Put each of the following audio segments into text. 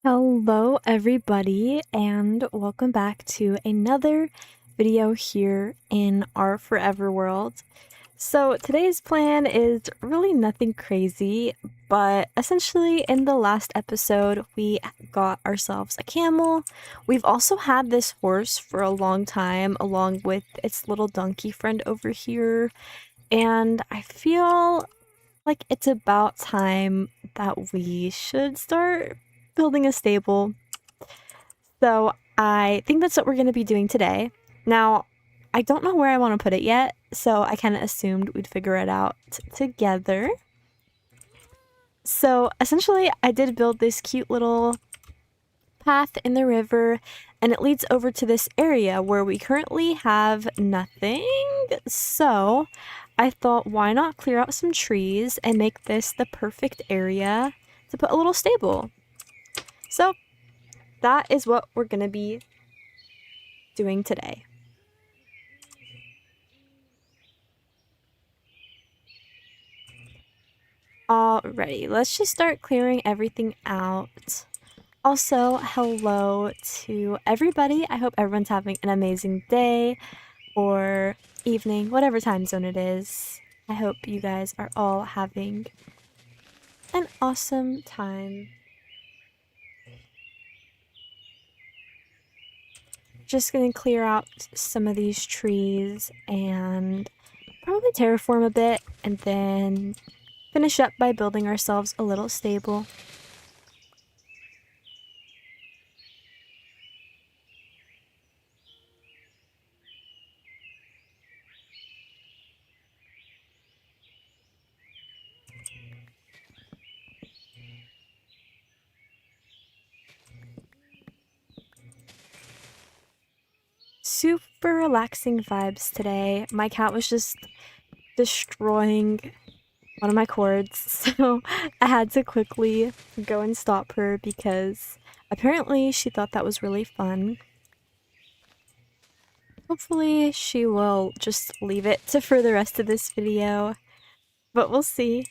Hello everybody and welcome back to another video here in our Forever World. So today's plan is really nothing crazy, but essentially in the last episode we got ourselves a camel. We've also had this horse for a long time along with its little donkey friend over here, and I feel like it's about time that we should start building a stable. So I think that's what we're going to be doing today. Now, I don't know where I want to put it yet, so I kind of assumed we'd figure it out together. So essentially, I did build this cute little path in the river, and it leads over to this area where we currently have nothing. So I thought, why not clear out some trees and make this the perfect area to put a little stable? So that is what we're going to be doing today. Alrighty, let's just start clearing everything out. Also, hello to everybody. I hope everyone's having an amazing day or evening, whatever time zone it is. I hope you guys are all having an awesome time. Just gonna clear out some of these trees and probably terraform a bit and then finish up by building ourselves a little stable. Super relaxing vibes today. My cat was just destroying one of my cords, so I had to quickly go and stop her because apparently she thought that was really fun. Hopefully she will just leave it for the rest of this video, but we'll see.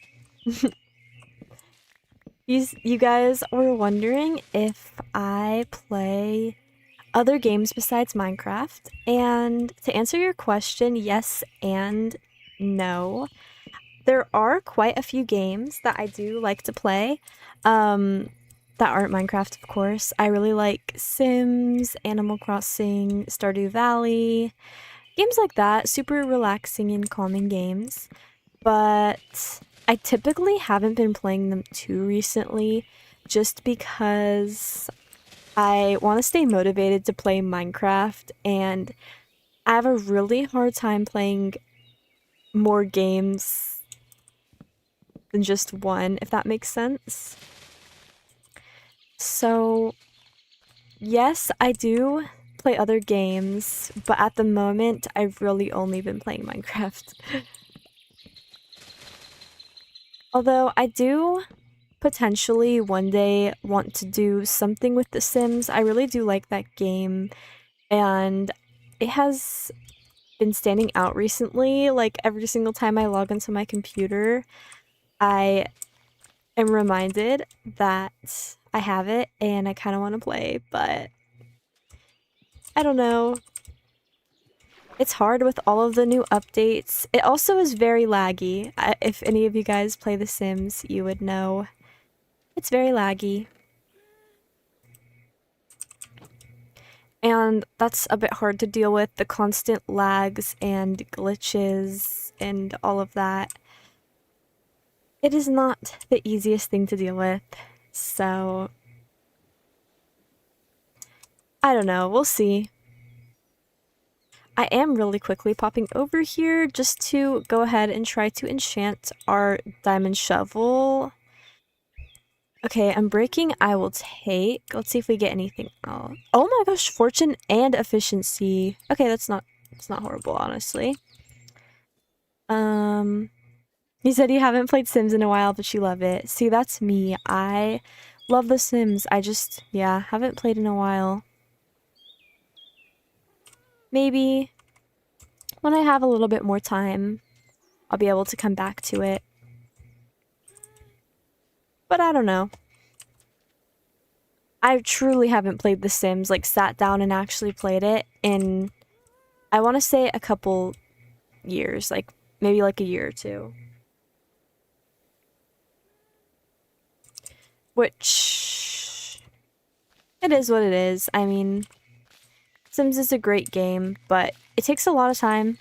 You guys were wondering if I play other games besides Minecraft, and to answer your question, yes and no. There are quite a few games that I do like to play, that aren't Minecraft, of course. I really like Sims, Animal Crossing, Stardew Valley, games like that, super relaxing and calming games. But I typically haven't been playing them too recently just because I want to stay motivated to play Minecraft, and I have a really hard time playing more games than just one, if that makes sense. So, yes, I do play other games, but at the moment, I've really only been playing Minecraft. Although I do potentially one day want to do something with The Sims. I really do like that game, and it has been standing out recently. Like every single time I log into my computer, I am reminded that I have it and I kind of want to play, but I don't know. It's hard with all of the new updates. It also is very laggy. If any of you guys play The Sims, you would know it's very laggy. And that's a bit hard to deal with, the constant lags and glitches and all of that. It is not the easiest thing to deal with, so I don't know, we'll see. I am really quickly popping over here just to go ahead and try to enchant our diamond shovel. Okay, unbreaking I will take. Let's see if we get anything else. Oh my gosh, fortune and efficiency. Okay, that's not horrible, honestly. You said you haven't played Sims in a while, but you love it. See, that's me. I love The Sims. I just, yeah, haven't played in a while. Maybe when I have a little bit more time, I'll be able to come back to it. But I don't know. I truly haven't played The Sims, like sat down and actually played it in, I want to say a couple years, like maybe like a year or two. Which, it is what it is. I mean, Sims is a great game, but it takes a lot of time.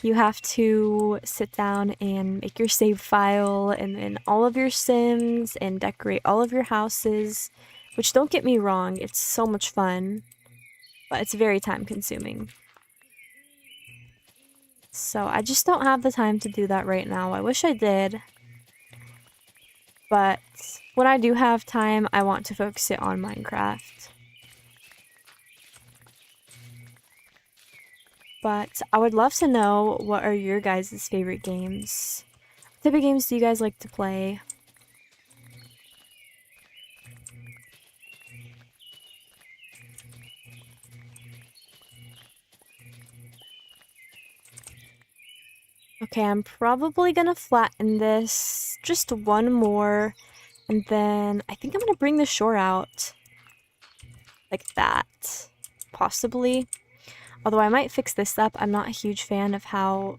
You have to sit down and make your save file and then all of your Sims and decorate all of your houses, which don't get me wrong, it's so much fun, but it's very time consuming. So I just don't have the time to do that right now. I wish I did. But when I do have time, I want to focus it on Minecraft. But I would love to know, what are your guys' favorite games? What type of games do you guys like to play? Okay, I'm probably gonna flatten this just one more, and then I think I'm gonna bring the shore out. Like that. Possibly. Although I might fix this up. I'm not a huge fan of how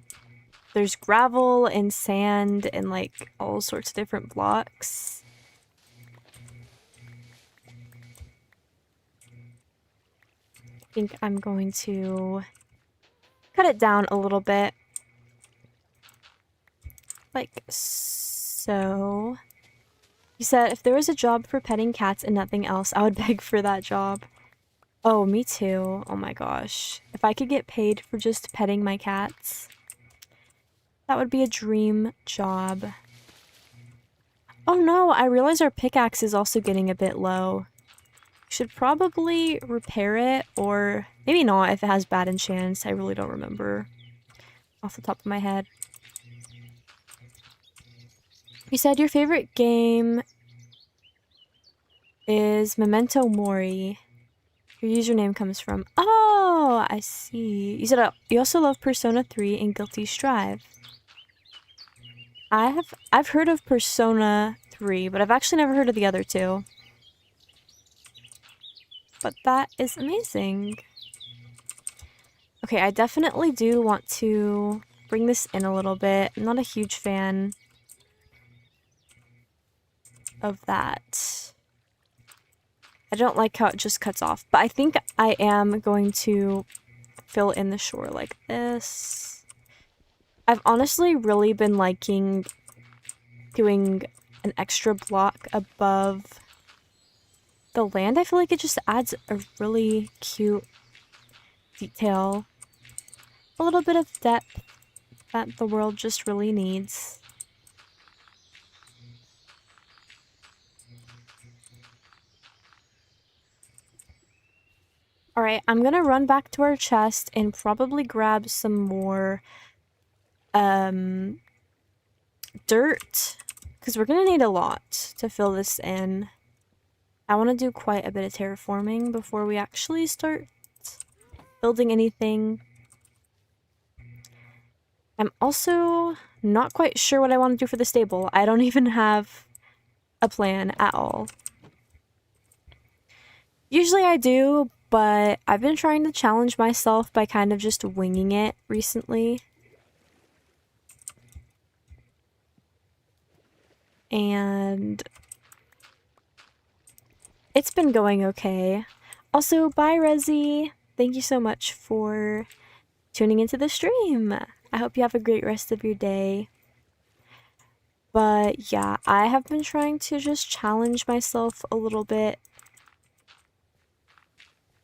there's gravel and sand and like all sorts of different blocks. I think I'm going to cut it down a little bit. Like so. You said if there was a job for petting cats and nothing else, I would beg for that job. Oh, me too. Oh my gosh. If I could get paid for just petting my cats, that would be a dream job. Oh no, I realize our pickaxe is also getting a bit low. Should probably repair it, or maybe not if it has bad enchants. I really don't remember off the top of my head. You said your favorite game is Memento Mori. Your username comes from. Oh, I see. You said you also love Persona 3 and Guilty Strive. I've heard of Persona 3, but I've actually never heard of the other two. But that is amazing. Okay, I definitely do want to bring this in a little bit. I'm not a huge fan of that. I don't like how it just cuts off, but I think I am going to fill in the shore like this. I've honestly really been liking doing an extra block above the land. I feel like it just adds a really cute detail. A little bit of depth that the world just really needs. Alright, I'm gonna run back to our chest and probably grab some more dirt, because we're gonna need a lot to fill this in. I want to do quite a bit of terraforming before we actually start building anything. I'm also not quite sure what I want to do for the stable. I don't even have a plan at all. Usually I do, but I've been trying to challenge myself by kind of just winging it recently. And it's been going okay. Also, bye Rezi! Thank you so much for tuning into the stream. I hope you have a great rest of your day. But yeah, I have been trying to just challenge myself a little bit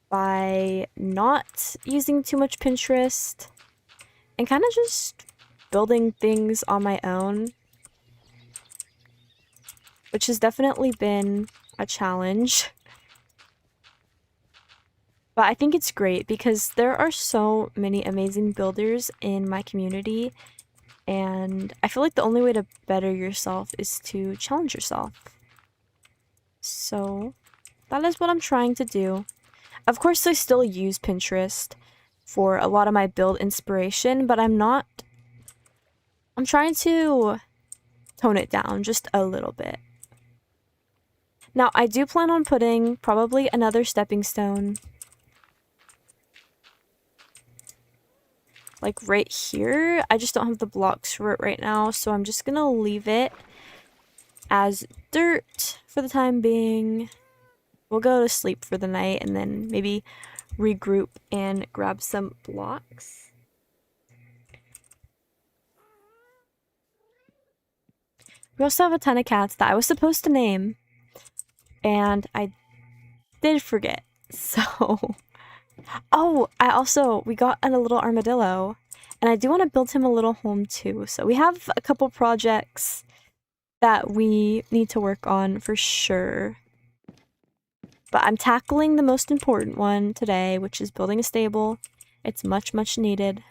by not using too much Pinterest and kind of just building things on my own, which has definitely been a challenge. But I think it's great because there are so many amazing builders in my community, and I feel like the only way to better yourself is to challenge yourself. So that is what I'm trying to do. Of course, I still use Pinterest for a lot of my build inspiration, but I'm trying to tone it down just a little bit. Now, I do plan on putting probably another stepping stone, like right here. I just don't have the blocks for it right now, so I'm just gonna leave it as dirt for the time being. We'll go to sleep for the night and then maybe regroup and grab some blocks. We also have a ton of cats that I was supposed to name, and I did forget. So, oh, we got a little armadillo, and I do want to build him a little home too. So we have a couple projects that we need to work on for sure. But I'm tackling the most important one today, which is building a stable. It's much, much needed.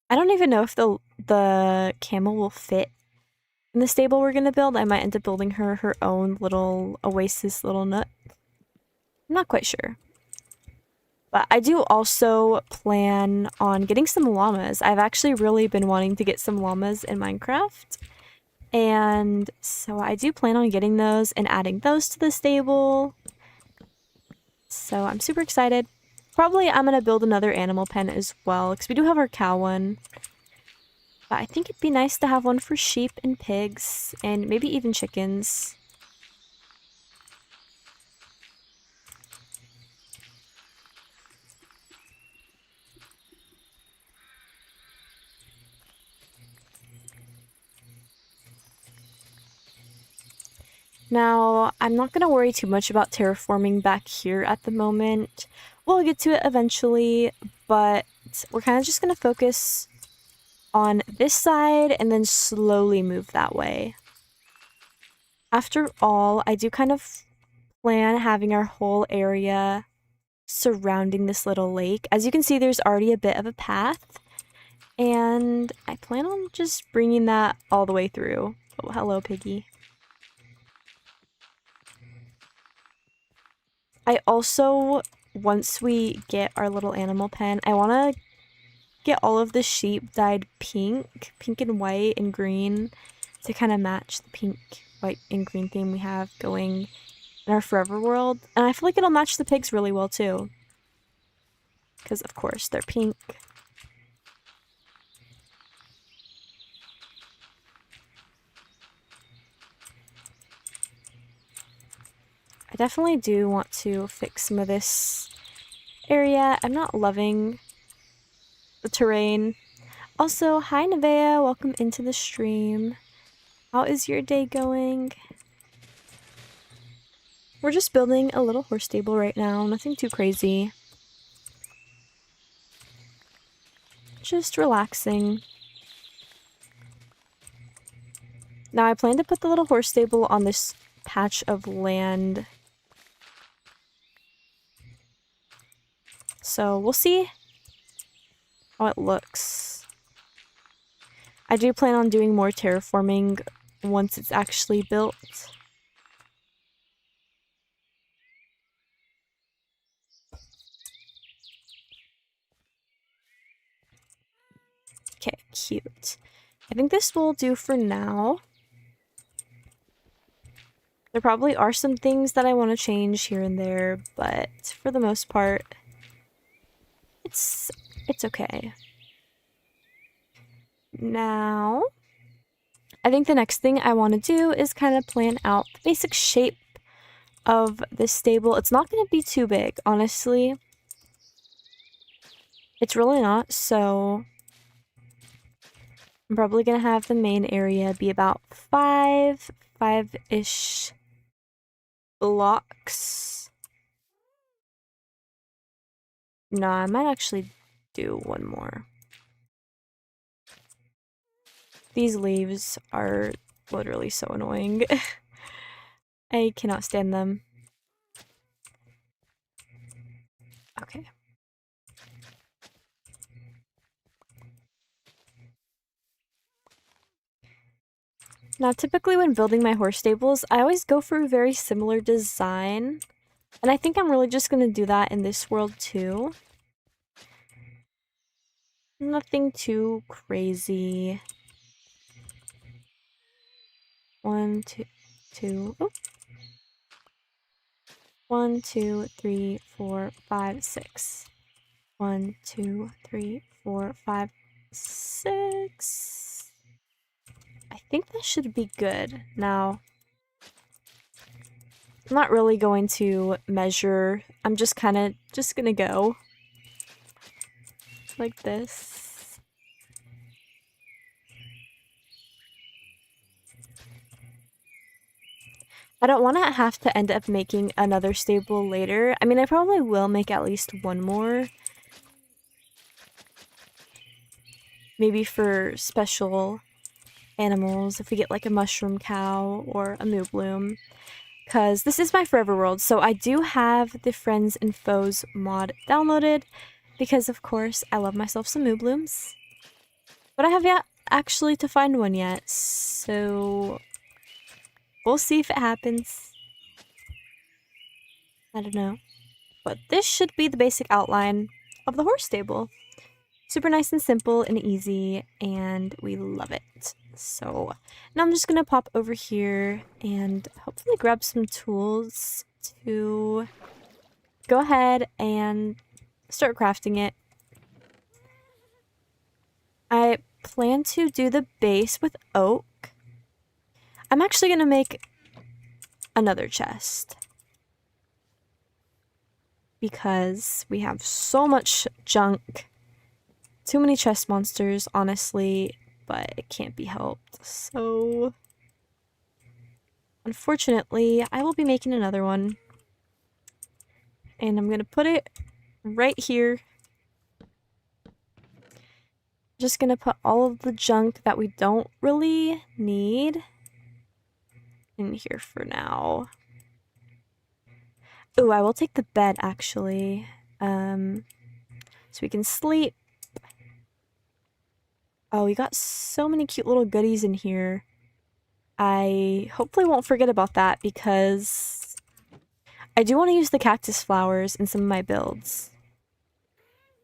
I don't even know if the camel will fit in the stable we're gonna build. I might end up building her own little oasis, little nut. I'm not quite sure. But I do also plan on getting some llamas. I've actually really been wanting to get some llamas in Minecraft. And so I do plan on getting those and adding those to the stable. So I'm super excited. Probably I'm gonna build another animal pen as well, because we do have our cow one. But I think it'd be nice to have one for sheep and pigs, and maybe even chickens. Now, I'm not going to worry too much about terraforming back here at the moment. We'll get to it eventually, but we're kind of just going to focus on this side and then slowly move that way. After all, I do kind of plan having our whole area surrounding this little lake. As you can see, there's already a bit of a path, and I plan on just bringing that all the way through. Oh, hello, piggy. I also, once we get our little animal pen, I want to get all of the sheep dyed pink and white and green to kind of match the pink, white, and green theme we have going in our forever world. And I feel like it'll match the pigs really well too. Because of course they're pink. I definitely do want to fix some of this area. I'm not loving the terrain. Also, hi Nevaeh, welcome into the stream. How is your day going? We're just building a little horse stable right now, nothing too crazy. Just relaxing. Now I plan to put the little horse stable on this patch of land. So we'll see how it looks. I do plan on doing more terraforming once it's actually built. Okay, cute. I think this will do for now. There probably are some things that I want to change here and there, but for the most part, it's okay. Now, I think the next thing I want to do is kind of plan out the basic shape of this stable. It's not going to be too big, honestly. It's really not, so I'm probably going to have the main area be about five-ish blocks. No, I might actually do one more. These leaves are literally so annoying. I cannot stand them. Okay. Now, typically when building my horse stables, I always go for a very similar design. And I think I'm really just going to do that in this world too. Nothing too crazy. 1, 2, 2. Oh. 1, 2, 3, 4, 5, 6. 1, 2, 3, 4, 5, 6. I think that should be good. Now, I'm not really going to measure. I'm just gonna go like this. I don't want to have to end up making another stable later. I mean, I probably will make at least one more. Maybe for special animals, if we get like a mushroom cow or a moo bloom. Because this is my Forever World, so I do have the Friends and Foes mod downloaded. Because, of course, I love myself some moo blooms. But I have yet actually to find one yet, so we'll see if it happens. I don't know. But this should be the basic outline of the horse stable. Super nice and simple and easy, and we love it. So now I'm just gonna pop over here and hopefully grab some tools to go ahead and start crafting it. I plan to do the base with oak. I'm actually gonna make another chest because we have so much junk. Too many chest monsters, honestly, but it can't be helped. So, unfortunately, I will be making another one. And I'm gonna put it right here. Just gonna put all of the junk that we don't really need in here for now. Ooh, I will take the bed, actually. So we can sleep. Oh, we got so many cute little goodies in here. I hopefully won't forget about that because I do want to use the cactus flowers in some of my builds.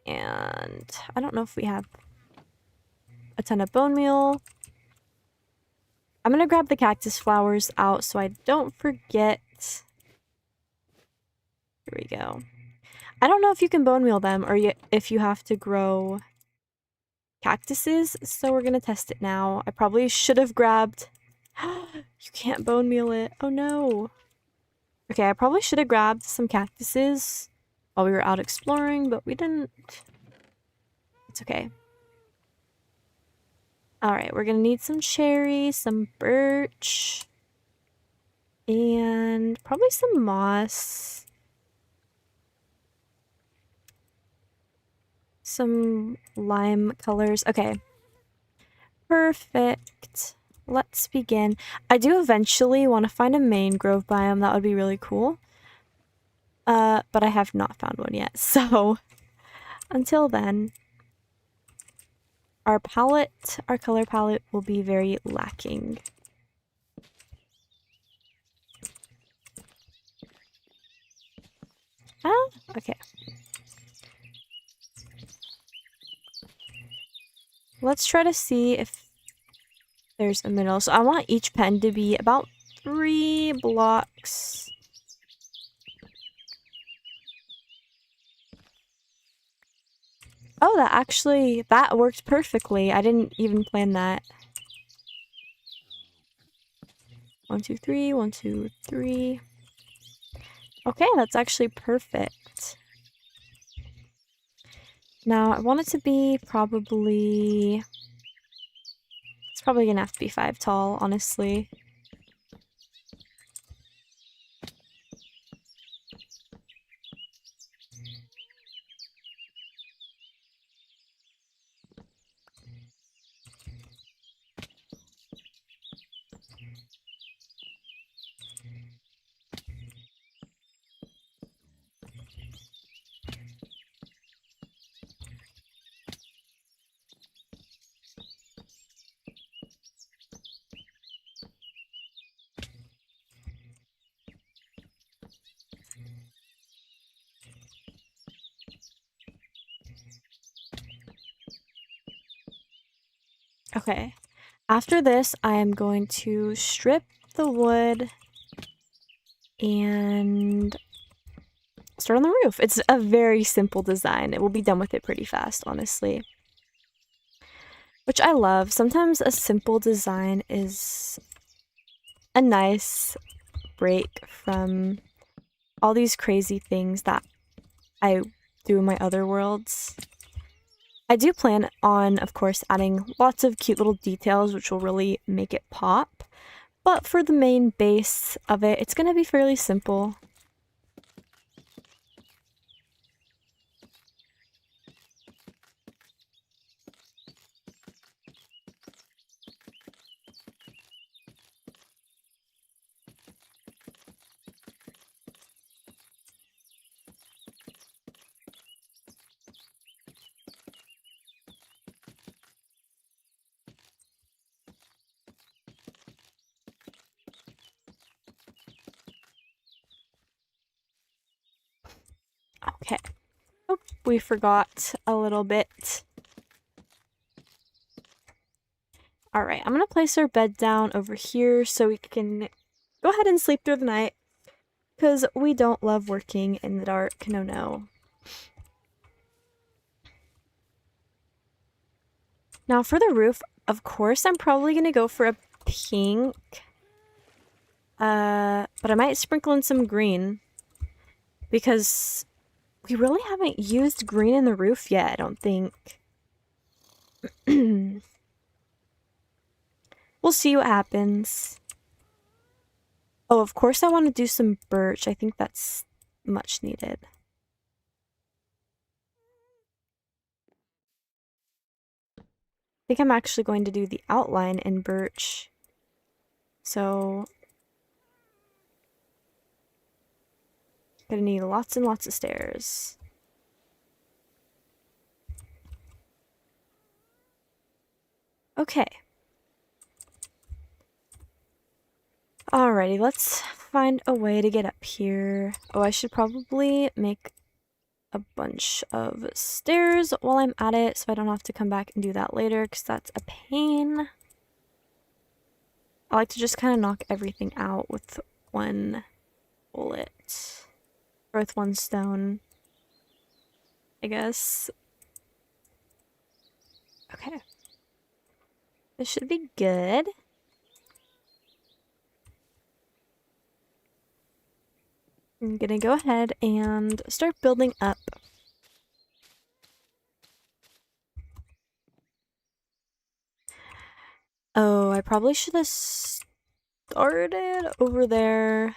And I don't know if we have a ton of bone meal. I'm gonna grab the cactus flowers out so I don't forget. Here we go. I don't know if you can bone meal them or if you have to grow cactuses, so we're gonna test it now. I probably should have grabbed... You can't bone meal it. Oh no. Okay, I probably should have grabbed some cactuses while we were out exploring, but we didn't. It's okay. Alright, we're gonna need some cherries, some birch, and probably some moss. Some lime colors. Okay. Perfect. Let's begin. I do eventually want to find a mangrove biome. That would be really cool. But I have not found one yet. So, until then, our color palette will be very lacking. Ah, okay. Let's try to see if there's a middle. So I want each pen to be about 3 blocks. Oh, that worked perfectly. I didn't even plan that. 1, 2, 3, 1, 2, 3. Okay, that's actually perfect. Now, I want it to be probably... It's probably gonna have to be 5 tall, honestly. Okay. After this, I am going to strip the wood and start on the roof. It's a very simple design. It will be done with it pretty fast, honestly. Which I love. Sometimes a simple design is a nice break from all these crazy things that I do in my other worlds. I do plan on, of course, adding lots of cute little details which will really make it pop. But for the main base of it, it's going to be fairly simple. Okay. Oh, we forgot a little bit. Alright, I'm going to place our bed down over here so we can go ahead and sleep through the night. Because we don't love working in the dark, no no. Now for the roof, of course I'm probably going to go for a pink. But I might sprinkle in some green. Because we really haven't used green in the roof yet, I don't think. We'll see what happens. Oh, of course I want to do some birch. I think that's much needed. I think I'm actually going to do the outline in birch. So, gonna need lots and lots of stairs. Okay. Alrighty, let's find a way to get up here. Oh, I should probably make a bunch of stairs while I'm at it so I don't have to come back and do that later because that's a pain. I like to just kind of knock everything out with one bullet. Or with one stone, I guess. Okay. This should be good. I'm gonna go ahead and start building up. Oh, I probably should have started over there.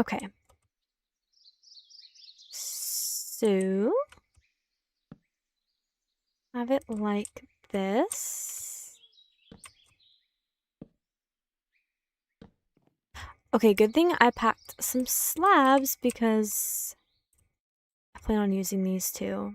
Okay. So, have it like this. Okay, good thing I packed some slabs because I plan on using these too.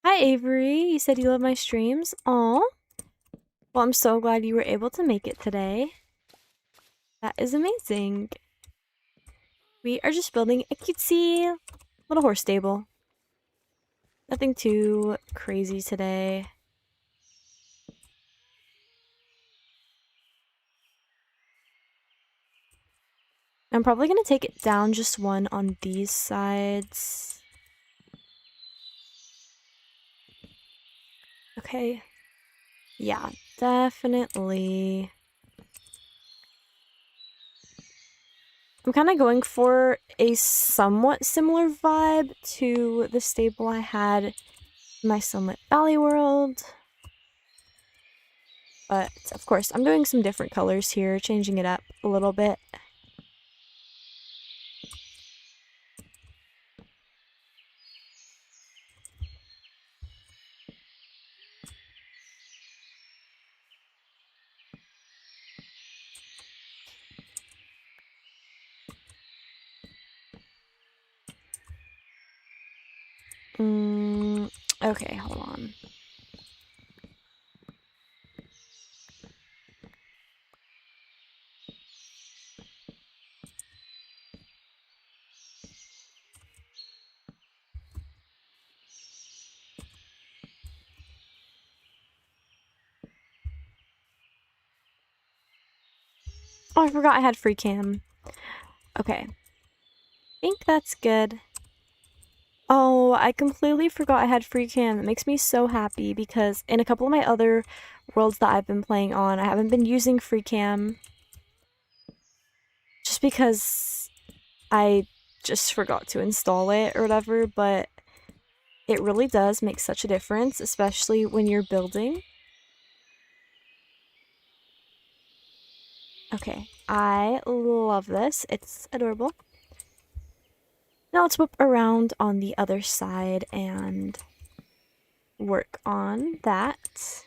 Hi, Avery. You said you love my streams. Aw. Well, I'm so glad you were able to make it today. That is amazing. We are just building a cutesy little horse stable. Nothing too crazy today. I'm probably going to take it down just one on these sides. Okay. Yeah, definitely. I'm kind of going for a somewhat similar vibe to the stable I had in my Sunlit Valley world. But, of course, I'm doing some different colors here, changing it up a little bit. Okay, hold on. Oh, I forgot I had free cam. Okay. I think that's good. Oh, I completely forgot I had free cam. It makes me so happy because in a couple of my other worlds that I've been playing on, I haven't been using free cam just because I just forgot to install it or whatever, but it really does make such a difference, especially when you're building. Okay, I love this. It's adorable. Now let's whip around on the other side and work on that.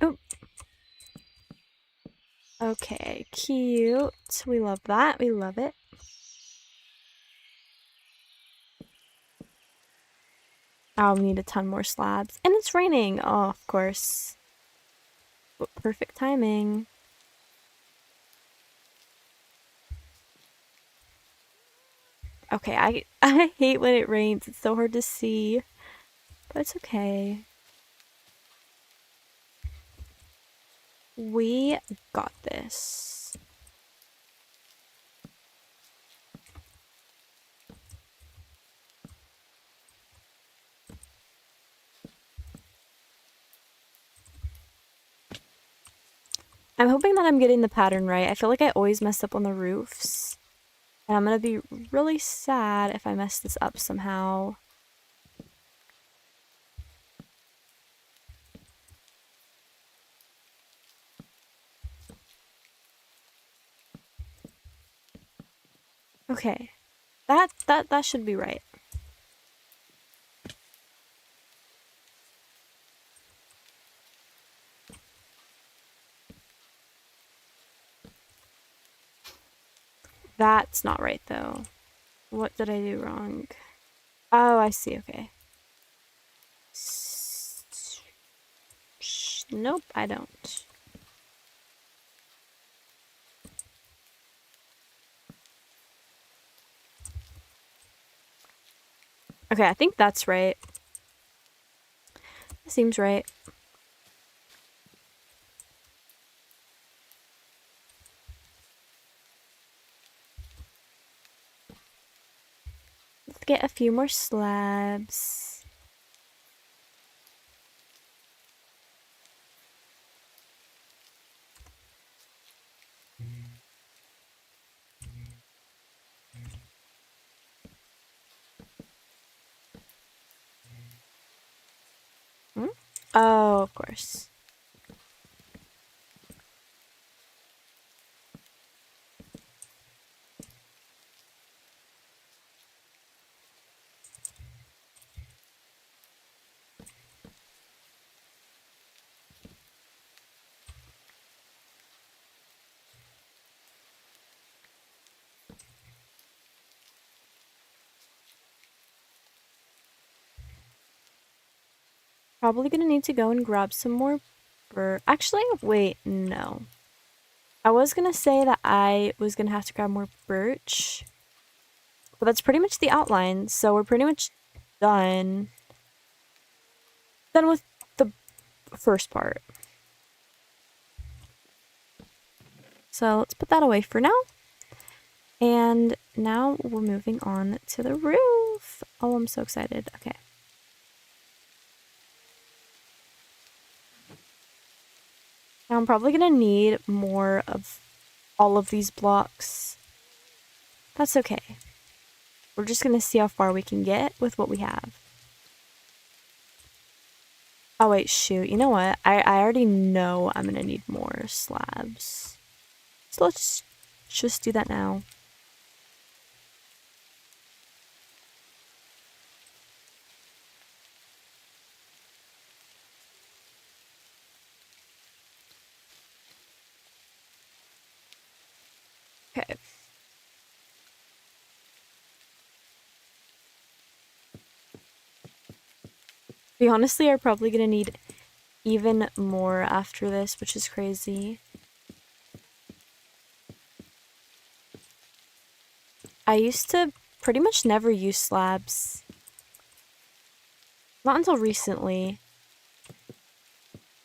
Oh, okay, cute. We love that. We love it. I'll need a ton more slabs. And it's raining. Oh, of course. What perfect timing. Okay, I hate when it rains. It's so hard to see. But it's okay. We got this. I'm hoping that I'm getting the pattern right. I feel like I always mess up on the roofs. And I'm gonna be really sad if I mess this up somehow. Okay. That should be right. That's not right though. What did I do wrong? Oh, I see. Okay. Nope, I don't. Okay, I think that's right. That seems right. Let's get a few more slabs. Hmm? Oh, of course. Probably gonna need to go and grab some more Actually, wait, no. I was gonna say that I was gonna have to grab more birch. But that's pretty much the outline, so we're pretty much done. Done with the first part. So let's put that away for now. And now we're moving on to the roof. Oh, I'm so excited. Okay. Now I'm probably gonna need more of all of these blocks That's okay. We're just gonna see how far we can get with what we have. Oh wait, shoot. You know what? I already know I'm gonna need more slabs. So let's just do that now. Okay. We honestly are probably gonna need even more after this, which is crazy. I used to pretty much never use slabs. Not until recently.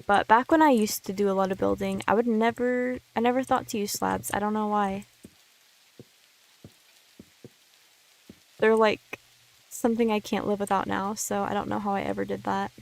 But back when I used to do a lot of building, I never thought to use slabs. I don't know why. They're like something I can't live without now, so I don't know how I ever did that.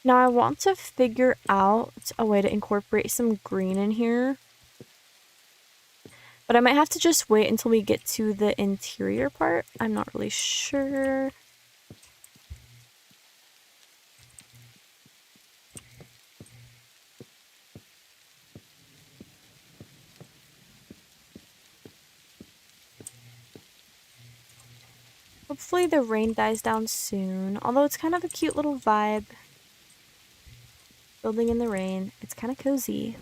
Now I want to figure out a way to incorporate some green in here. But I might have to just wait until we get to the interior part. I'm not really sure. Hopefully the rain dies down soon, although it's kind of a cute little vibe. Building in the rain. It's kind of cozy.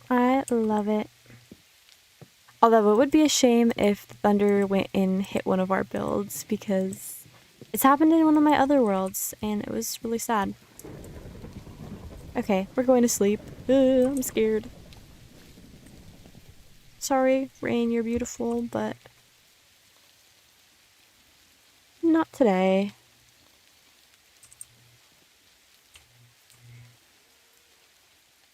I love it. Although it would be a shame if the thunder went and hit one of our builds, because it's happened in one of my other worlds, and it was really sad. Okay, we're going to sleep. I'm scared. Sorry, Rain, you're beautiful, but not today.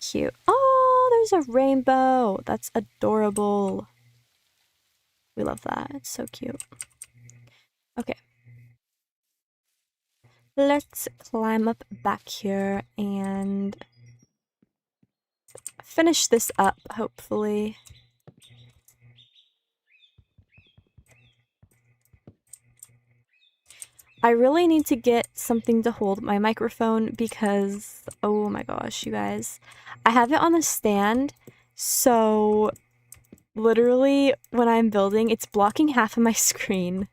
Cute. Oh, there's a rainbow. That's adorable. We love that. It's so cute. Okay. Let's climb up back here and finish this up, hopefully. I really need to get something to hold my microphone because, oh my gosh, you guys. I have it on a stand, so literally when I'm building, it's blocking half of my screen,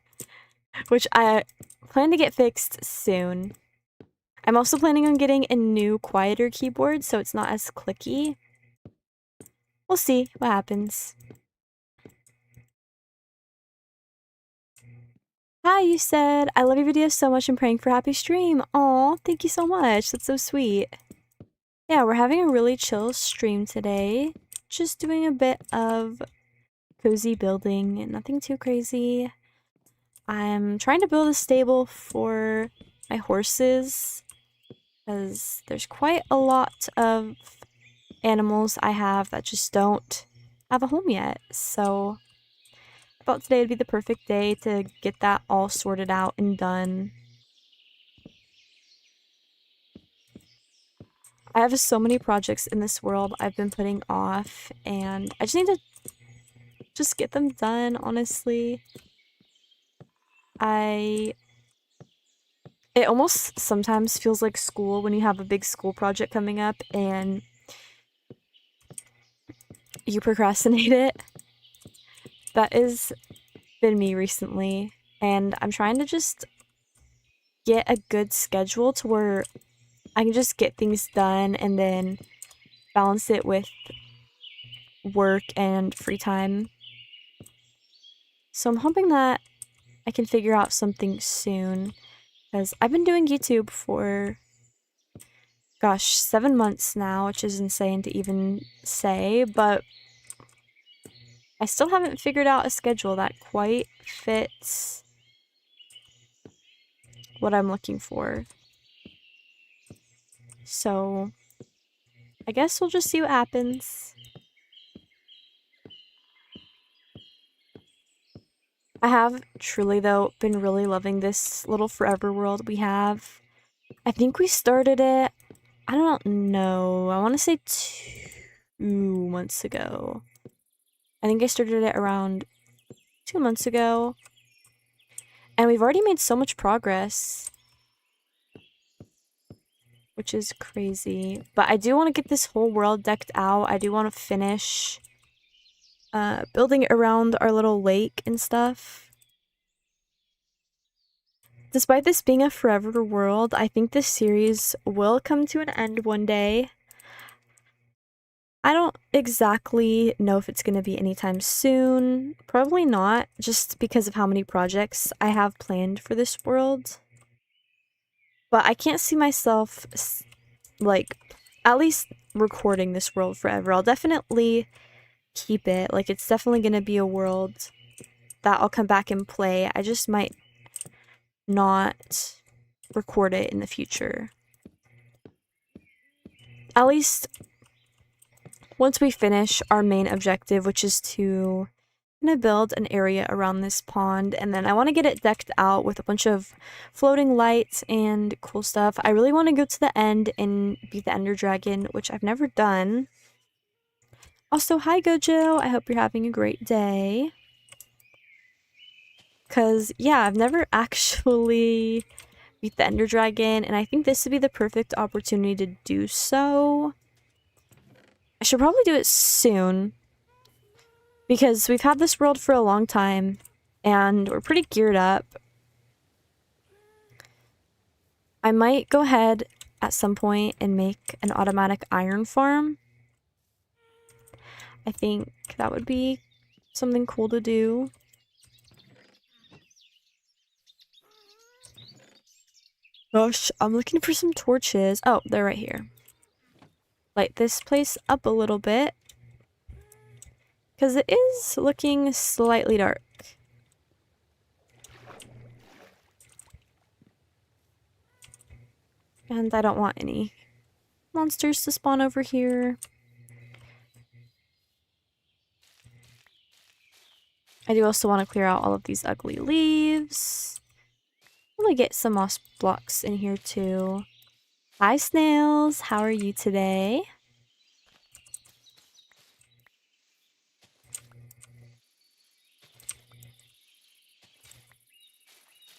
which I plan to get fixed soon. I'm also planning on getting a new, quieter keyboard so it's not as clicky. We'll see what happens. Hi, you said, I love your videos so much and praying for a happy stream. Aw, thank you so much. That's so sweet. Yeah, we're having a really chill stream today. Just doing a bit of cozy building, nothing too crazy. I'm trying to build a stable for my horses because there's quite a lot of animals I have that just don't have a home yet. So I thought today would be the perfect day to get that all sorted out and done. I have so many projects in this world I've been putting off, and I just need to just get them done, honestly. It almost sometimes feels like school when you have a big school project coming up and you procrastinate it. That has been me recently, and I'm trying to just get a good schedule to where I can just get things done and then balance it with work and free time. So I'm hoping that I can figure out something soon, because I've been doing YouTube for, gosh, 7 months now, which is insane to even say, but I still haven't figured out a schedule that quite fits what I'm looking for. So I guess we'll just see what happens. I have truly, though, been really loving this little forever world we have. I think we started it, I don't know, I want to say 2 months ago. I think I started it around 2 months ago. And we've already made so much progress, which is crazy. But I do want to get this whole world decked out. I do want to finish building around our little lake and stuff. Despite this being a forever world, I think this series will come to an end one day. I don't exactly know if it's going to be anytime soon. Probably not, just because of how many projects I have planned for this world. But I can't see myself, like, at least recording this world forever. I'll definitely keep it. Like, it's definitely going to be a world that I'll come back and play. I just might not record it in the future. At least once we finish our main objective, which is to build an area around this pond, and then I want to get it decked out with a bunch of floating lights and cool stuff. I really want to go to the end and beat the Ender Dragon, which I've never done. Also, hi Gojo, I hope you're having a great day. Because, yeah, I've never actually beat the Ender Dragon, and I think this would be the perfect opportunity to do so. I should probably do it soon, because we've had this world for a long time, and we're pretty geared up. I might go ahead at some point and make an automatic iron farm. I think that would be something cool to do. Gosh, I'm looking for some torches. Oh, they're right here. Light this place up a little bit, because it is looking slightly dark. And I don't want any monsters to spawn over here. I do also want to clear out all of these ugly leaves. I'm gonna get some moss blocks in here too. Hi snails, how are you today?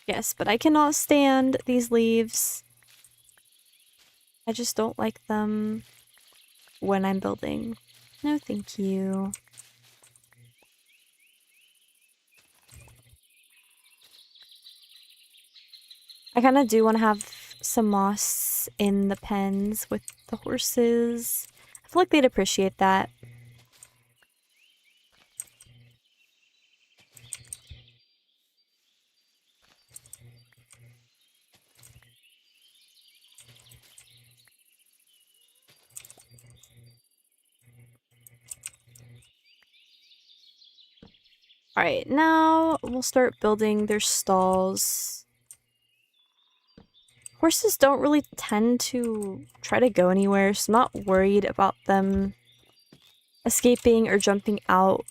Yes, but I cannot stand these leaves. I just don't like them when I'm building. No, thank you. I kind of do want to have some moss in the pens with the horses. I feel like they'd appreciate that. Alright, now we'll start building their stalls. Horses don't really tend to try to go anywhere, so I'm not worried about them escaping or jumping out.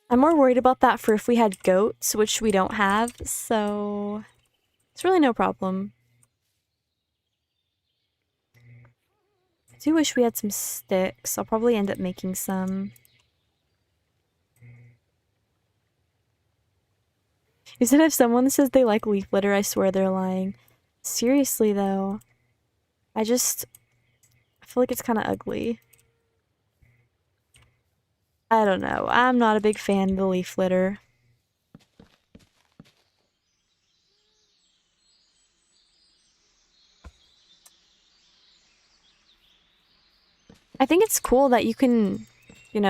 I'm more worried about that for if we had goats, which we don't have, so it's really no problem. I do wish we had some sticks. I'll probably end up making some. You said if someone says they like leaf litter, I swear they're lying. Seriously, though. I feel like it's kind of ugly. I don't know. I'm not a big fan of the leaf litter. I think it's cool that you can,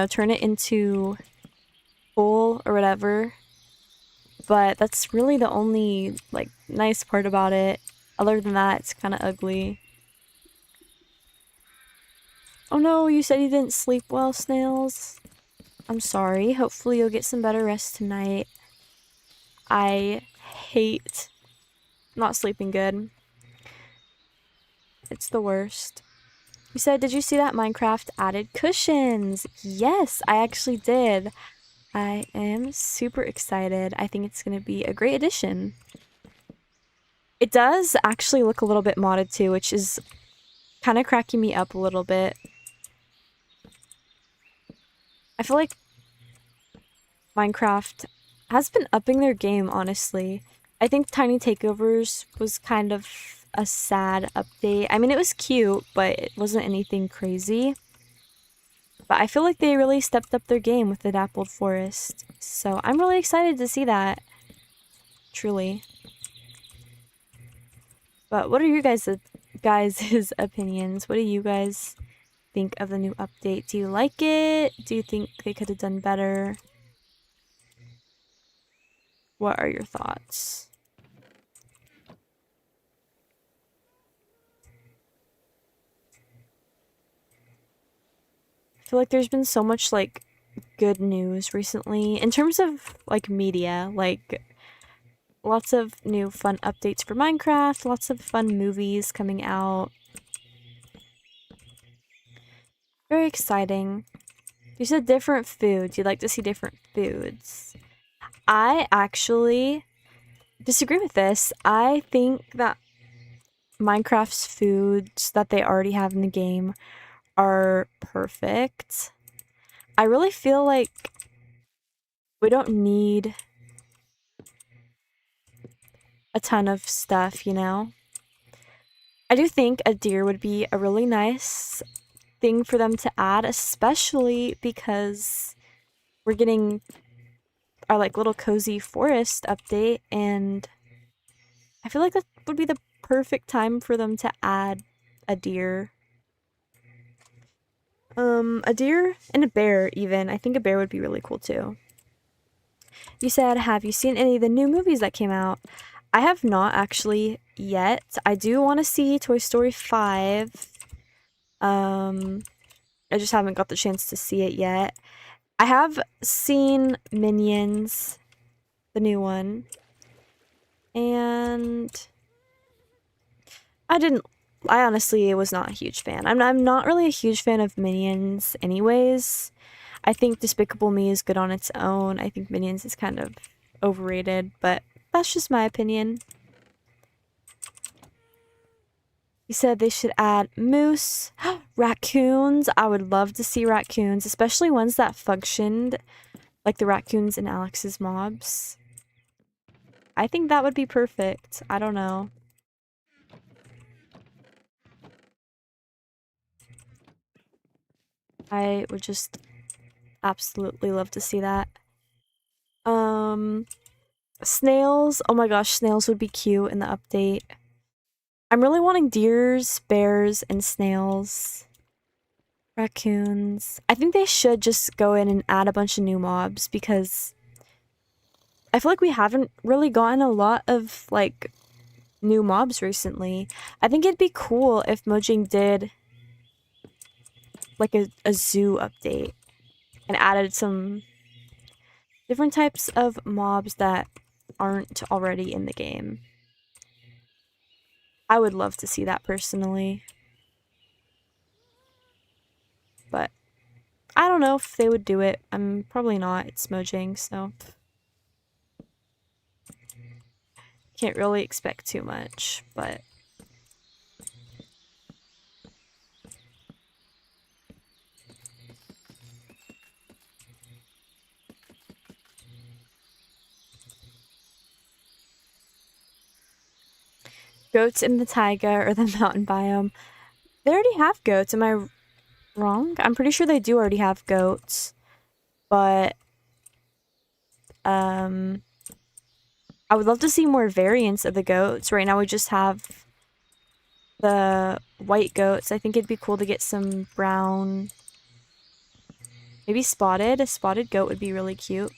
turn it into wool or whatever. But that's really the only, nice part about it. Other than that, it's kind of ugly. Oh no, you said you didn't sleep well, snails. I'm sorry. Hopefully you'll get some better rest tonight. I hate not sleeping good. It's the worst. You said, did you see that Minecraft added cushions? Yes, I actually did. I am super excited. I think it's going to be a great addition. It does actually look a little bit modded too, which is kind of cracking me up a little bit. I feel like Minecraft has been upping their game, honestly. I think Tiny Takeovers was kind of a sad update. I mean, it was cute, but it wasn't anything crazy. But I feel like they really stepped up their game with the Dappled Forest. So I'm really excited to see that. Truly. But what are your guys' opinions? What do you guys think of the new update? Do you like it? Do you think they could have done better? What are your thoughts? I feel like there's been so much like good news recently in terms of like media, like lots of new fun updates for Minecraft, lots of fun movies coming out. Very exciting. You said different foods. You'd like to see different foods. I actually disagree with this. I think that Minecraft's foods that they already have in the game are perfect. I really feel like we don't need a ton of stuff, you know? I do think a deer would be a really nice thing for them to add, especially because we're getting our like little cozy forest update, and I feel like that would be the perfect time for them to add a deer. A deer and a bear even. I think a bear would be really cool too. You said, have you seen any of the new movies that came out? I have not actually yet. I do want to see Toy Story 5. I just haven't got the chance to see it yet. I have seen Minions, the new one. And I honestly was not a huge fan. I'm not really a huge fan of Minions anyways. I think Despicable Me is good on its own. I think Minions is kind of overrated, but that's just my opinion. You said they should add moose, raccoons. I would love to see raccoons, especially ones that functioned like the raccoons in Alex's mobs. I think that would be perfect. I don't know. I would just absolutely love to see that. Snails. Oh my gosh, snails would be cute in the update. I'm really wanting deers, bears, and snails. Raccoons. I think they should just go in and add a bunch of new mobs because I feel like we haven't really gotten a lot of like new mobs recently. I think it'd be cool if Mojang did like a zoo update and added some different types of mobs that aren't already in the game. I would love to see that personally. But I don't know if they would do it. I'm probably not. It's Mojang, so can't really expect too much, but goats in the taiga or the mountain biome. They already have goats. Am I wrong? I'm pretty sure they do already have goats. But I would love to see more variants of the goats. Right now we just have the white goats. I think it'd be cool to get some brown, maybe spotted. A spotted goat would be really cute.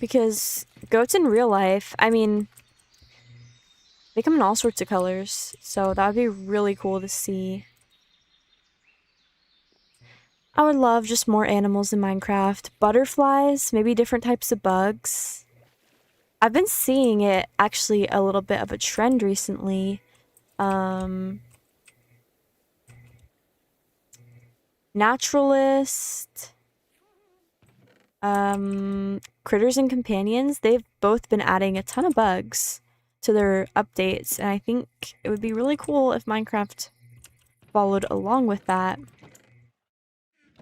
Because goats in real life, I mean, they come in all sorts of colors. So that would be really cool to see. I would love just more animals in Minecraft. Butterflies, maybe different types of bugs. I've been seeing it actually a little bit of a trend recently. Naturalist, Critters and Companions, they've both been adding a ton of bugs to their updates, and I think it would be really cool if Minecraft followed along with that.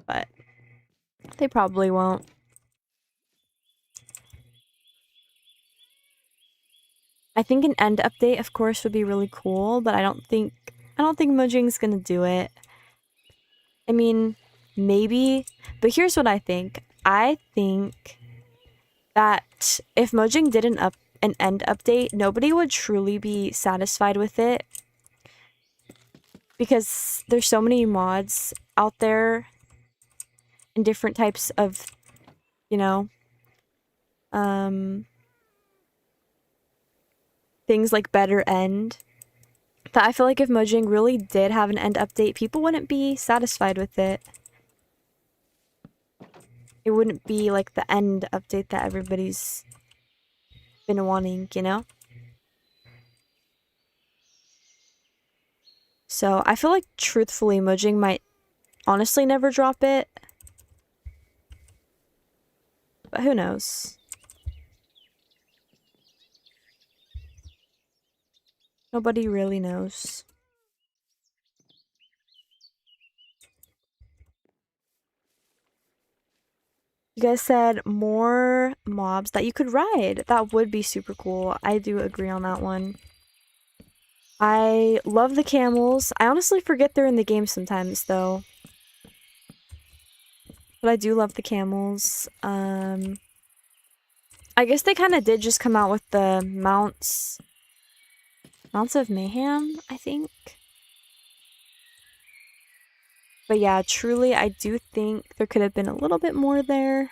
But they probably won't. I think an end update, of course, would be really cool, but I don't think Mojang's gonna do it. I mean, maybe, but here's what I think. I think that if Mojang did an end update, nobody would truly be satisfied with it because there's so many mods out there and different types of, you know, things like better end, that I feel like if Mojang really did have an end update, people wouldn't be satisfied with it. It wouldn't be like the end update that everybody's been wanting, you know? So I feel like truthfully Mojang might honestly never drop it. But who knows? Nobody really knows. You guys said more mobs that you could ride. That would be super cool. I do agree on that one. I love the camels. I honestly forget they're in the game sometimes, though. But I do love the camels. I guess they kind of did just come out with the mounts. Mounts of Mayhem, I think. But yeah, truly, I do think there could have been a little bit more there.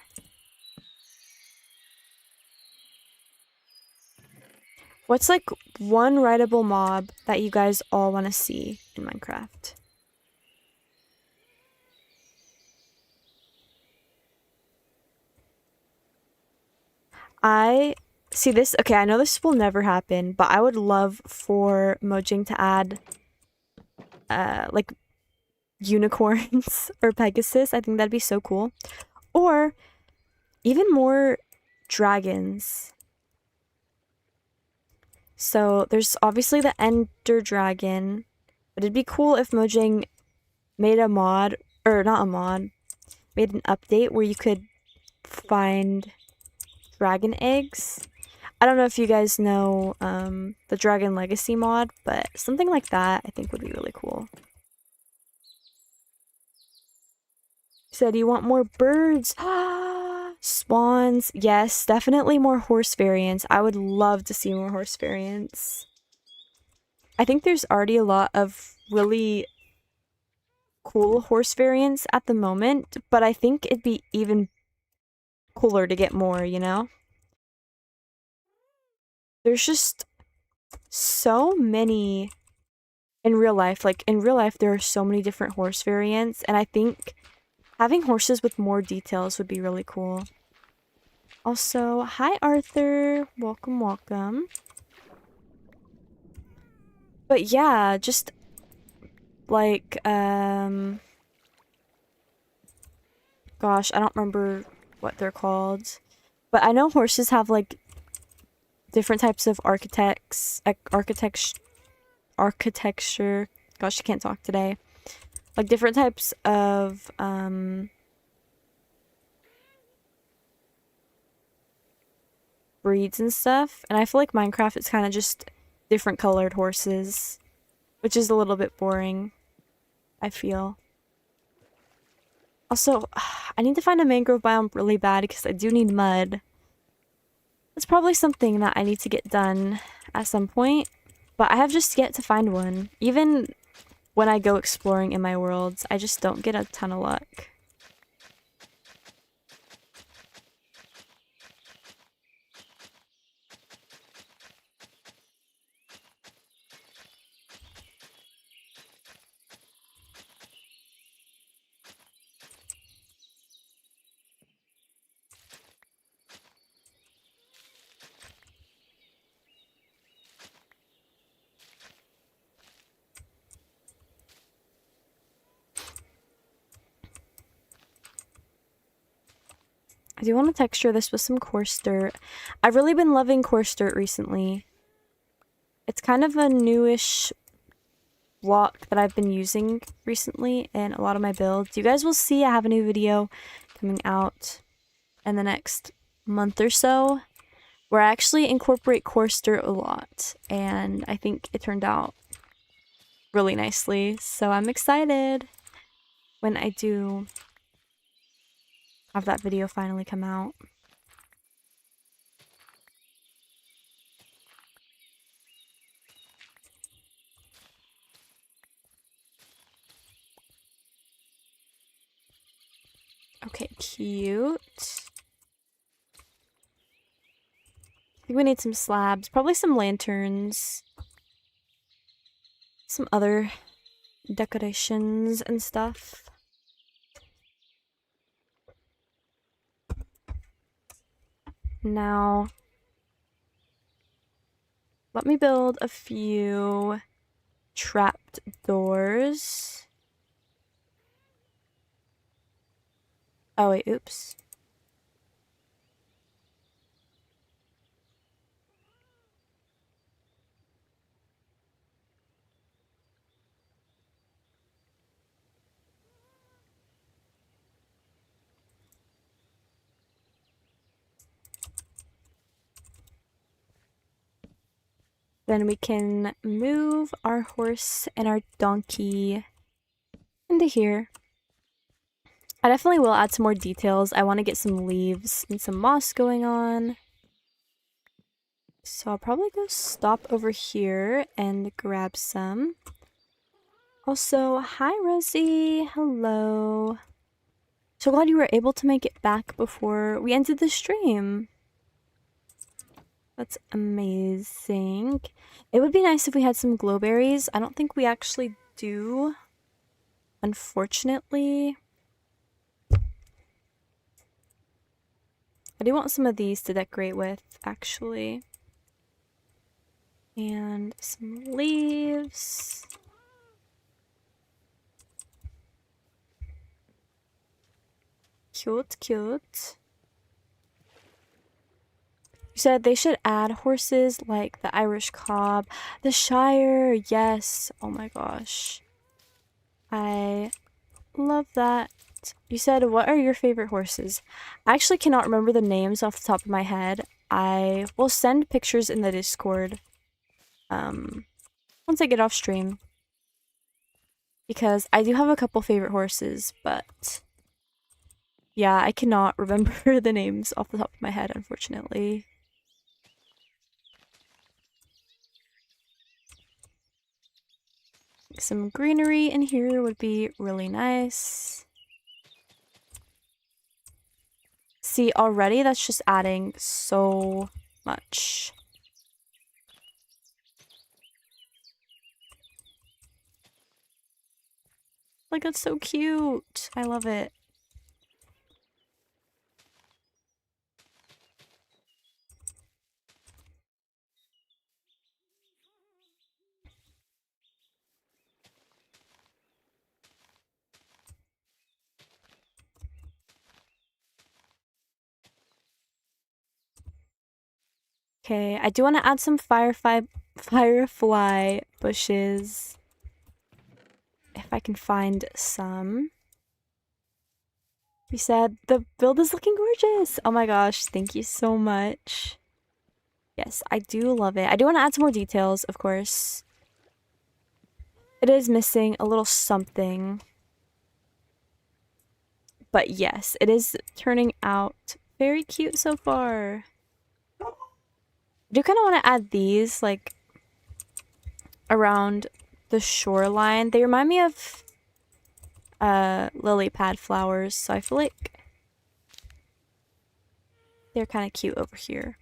What's like one rideable mob that you guys all want to see in Minecraft? I see this. Okay, I know this will never happen, but I would love for Mojang to add like unicorns or Pegasus. I think that'd be so cool. Or even more dragons. So there's obviously the Ender Dragon, but it'd be cool if Mojang made a mod, or not a mod, made an update where you could find dragon eggs. I don't know if you guys know the Dragon Legacy mod, but something like that I think would be really cool. Said you want more birds. Spawns. Yes, definitely more horse variants. I would love to see more horse variants. I think there's already a lot of really cool horse variants at the moment, but I think it'd be even cooler to get more, you know? There's just so many in real life. Like, in real life, there are so many different horse variants, and I think having horses with more details would be really cool. Also, hi Arthur. Welcome, welcome. But yeah, just like gosh, I don't remember what they're called. But I know horses have like different types of architecture. Gosh, I can't talk today. Like different types of breeds and stuff. And I feel like Minecraft is kind of just different colored horses, which is a little bit boring, I feel. Also, I need to find a mangrove biome really bad because I do need mud. It's probably something that I need to get done at some point, but I have just yet to find one. Even when I go exploring in my worlds, I just don't get a ton of luck. I do want to texture this with some coarse dirt. I've really been loving coarse dirt recently. It's kind of a newish block that I've been using recently in a lot of my builds. You guys will see I have a new video coming out in the next month or so where I actually incorporate coarse dirt a lot, and I think it turned out really nicely. So I'm excited when I do have that video finally come out. Okay, cute. I think we need some slabs, probably some lanterns, some other decorations and stuff. Now, let me build a few trapped doors. Oh wait, oops. Then we can move our horse and our donkey into here. I definitely will add some more details. I want to get some leaves and some moss going on. So I'll probably go stop over here and grab some. Also, hi Rosie, hello. So glad you were able to make it back before we ended the stream. That's amazing. It would be nice if we had some glowberries. I don't think we actually do, unfortunately. I do want some of these to decorate with, actually. And some leaves. Cute, cute. You said they should add horses like the Irish cob, the Shire, yes. Oh my gosh. I love that. You said, what are your favorite horses? I actually cannot remember the names off the top of my head. I will send pictures in the Discord once I get off stream. Because I do have a couple favorite horses, but yeah, I cannot remember the names off the top of my head, unfortunately. Some greenery in here would be really nice. See, already that's just adding so much. Like, that's so cute. I love it. Okay, I do want to add some firefly bushes. If I can find some. You said the build is looking gorgeous. Oh my gosh, thank you so much. Yes, I do love it. I do want to add some more details, of course. It is missing a little something. But yes, it is turning out very cute so far. I do kind of want to add these, like, around the shoreline. They remind me of lily pad flowers, so I feel like they're kind of cute over here.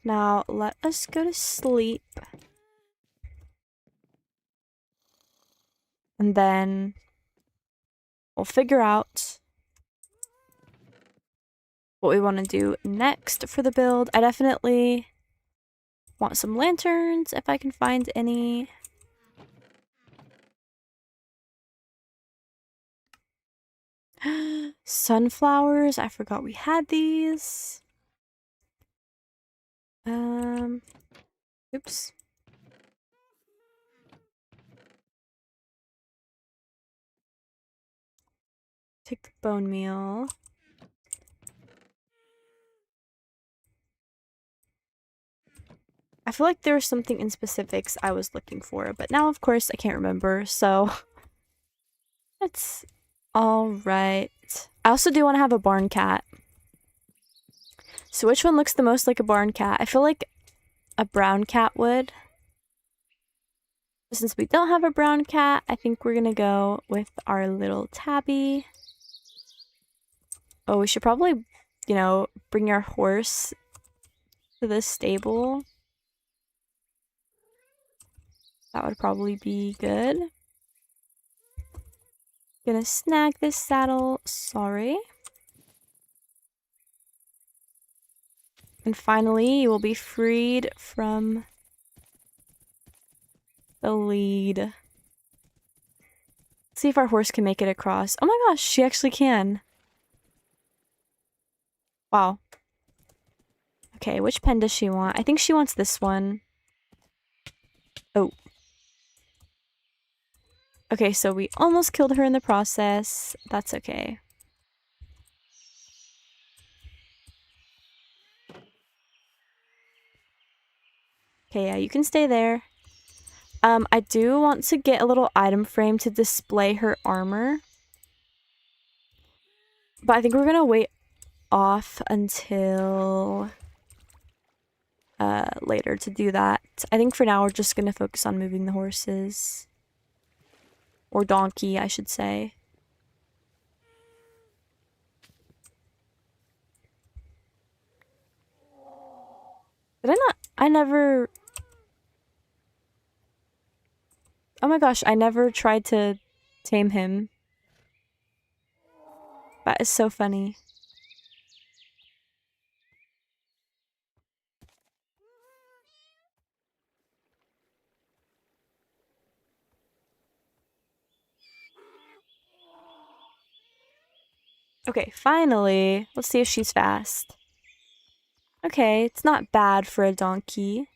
Now, let us go to sleep. And then we'll figure out what we want to do next for the build. I definitely want some lanterns if I can find any. Sunflowers. I forgot we had these. Oops. Take the bone meal. I feel like there was something in specifics I was looking for, but now, of course, I can't remember, so it's all right. I also do want to have a barn cat. So which one looks the most like a barn cat? I feel like a brown cat would. Since we don't have a brown cat, I think we're gonna go with our little tabby. Oh, we should probably, you know, bring our horse to the stable. That would probably be good. Gonna snag this saddle. Sorry. And finally, you will be freed from the lead. Let's see if our horse can make it across. Oh my gosh, she actually can. Wow. Okay, which pen does she want? I think she wants this one. Oh. Okay, so we almost killed her in the process. That's okay. Okay, yeah, you can stay there. I do want to get a little item frame to display her armor. But I think we're gonna wait off until later to do that. I think for now we're just gonna focus on moving the horses. Or donkey, I should say. Did I never... Oh my gosh, I never tried to tame him. That is so funny. Okay, finally. Let's see if she's fast. Okay, it's not bad for a donkey.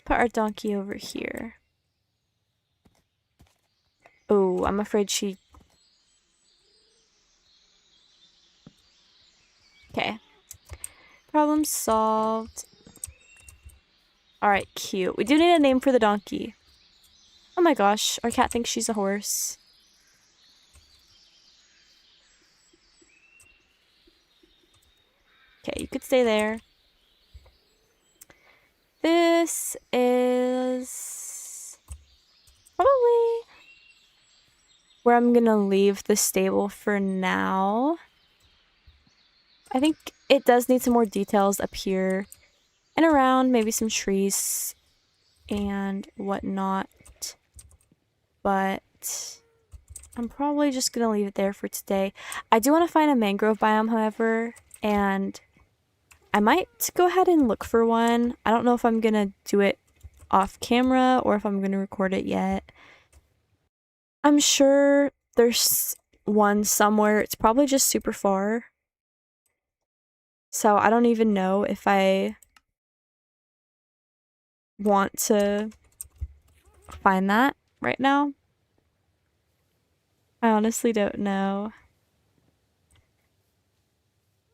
Put our donkey over here. Oh, I'm afraid she... Okay. Problem solved. Alright, cute. We do need a name for the donkey. Oh my gosh, our cat thinks she's a horse. Okay, you could stay there. This is probably where I'm gonna leave the stable for now. I think it does need some more details up here and around, maybe some trees and whatnot. But I'm probably just gonna leave it there for today. I do want to find a mangrove biome, however, and I might go ahead and look for one. I don't know if I'm gonna do it off camera or if I'm gonna record it yet. I'm sure there's one somewhere. It's probably just super far. So I don't even know if I want to find that right now. I honestly don't know.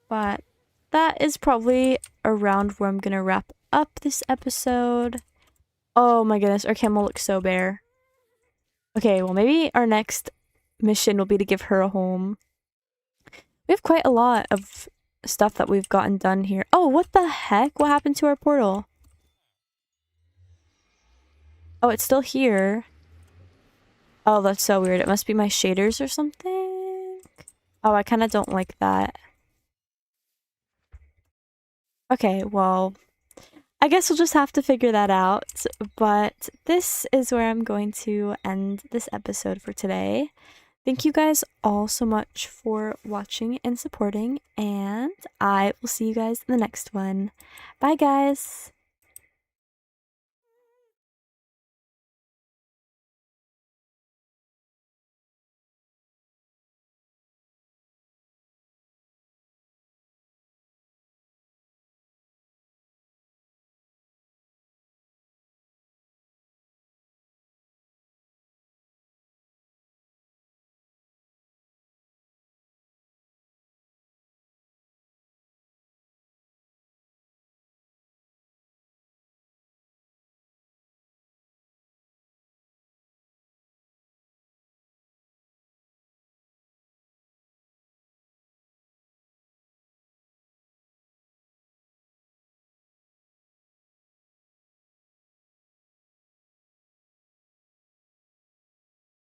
But that is probably around where I'm gonna wrap up this episode. Oh my goodness, our camel looks so bare. Okay, well maybe our next mission will be to give her a home. We have quite a lot of stuff that we've gotten done here. Oh, what the heck? What happened to our portal? Oh, it's still here. Oh, that's so weird. It must be my shaders or something. Oh, I kind of don't like that. Okay, well, I guess we'll just have to figure that out. But this is where I'm going to end this episode for today. Thank you guys all so much for watching and supporting, and I will see you guys in the next one. Bye, guys!